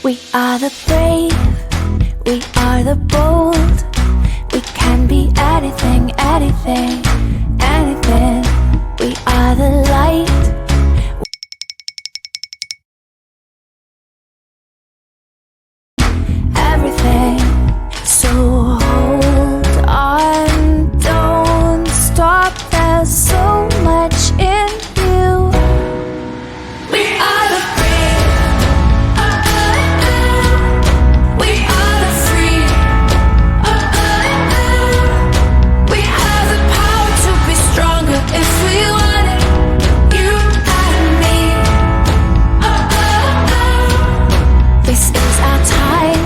We are the brave, we are the bold. We can be anything, anything, anything. We are the light. Everything. So hold on, don't stop. There's so much in you. We are the brave. We are the free. We have the power to be stronger if we want it. You and me. This is our time.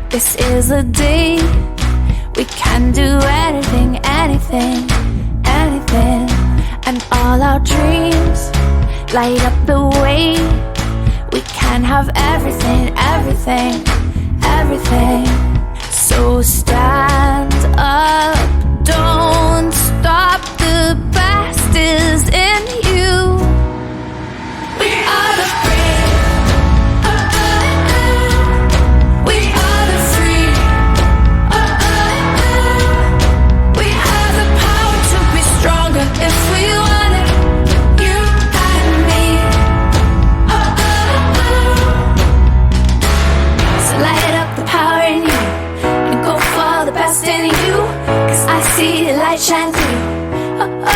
This is a day. We can do anything, anything, anything. And all our dreams light up the way. We can have everything, everything, everything. So stand up, don't stop. The best is in you. We are the brave. We are the free. We have the power to be stronger if we want it. You and me. So light up the power in you and go for the best in you. 'Cause I see the light shine through.